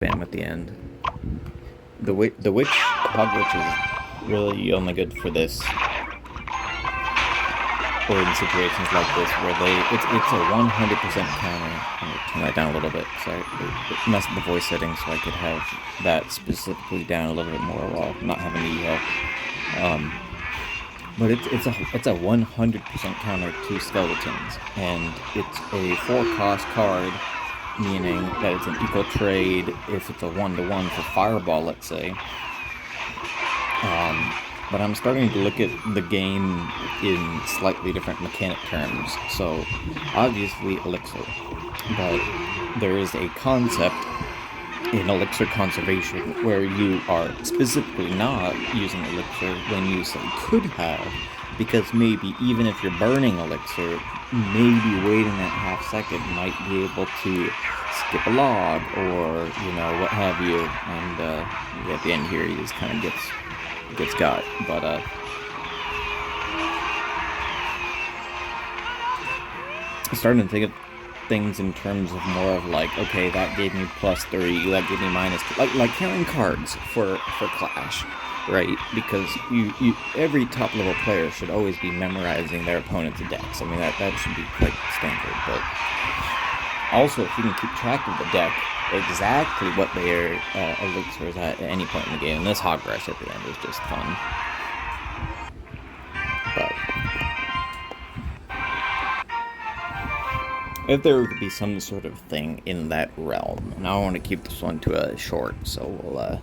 spam at the end. The witch hog witch is really only good for this, or in situations like this where it's a 100% counter. I'm gonna turn that down a little bit. Sorry, it messed with the voice settings, so I could have that specifically down a little bit more while not having to yell. But it's a 100% counter to skeletons, and it's a 4-cost card, meaning that it's an equal trade if it's a 1-to-1 for Fireball, let's say. But I'm starting to look at the game in slightly different mechanic terms. So, obviously, Elixir. But there is a concept in Elixir conservation where you are specifically not using Elixir when you say could have, because maybe even if you're burning Elixir, maybe waiting that half second might be able to skip a log or, what have you. And at the end here, he just kind of gets got. But I'm starting to think of things in terms of more of like, okay, that gave me +3, that gave me -2, like counting cards for Clash, right? Because you every top level player should always be memorizing their opponent's decks. I mean that should be quite standard. But also, if you can keep track of the deck, exactly what their elixir is at any point in the game, and this hog rush at the end is just fun. But if there could be some sort of thing in that realm, and I want to keep this one to a short, so we'll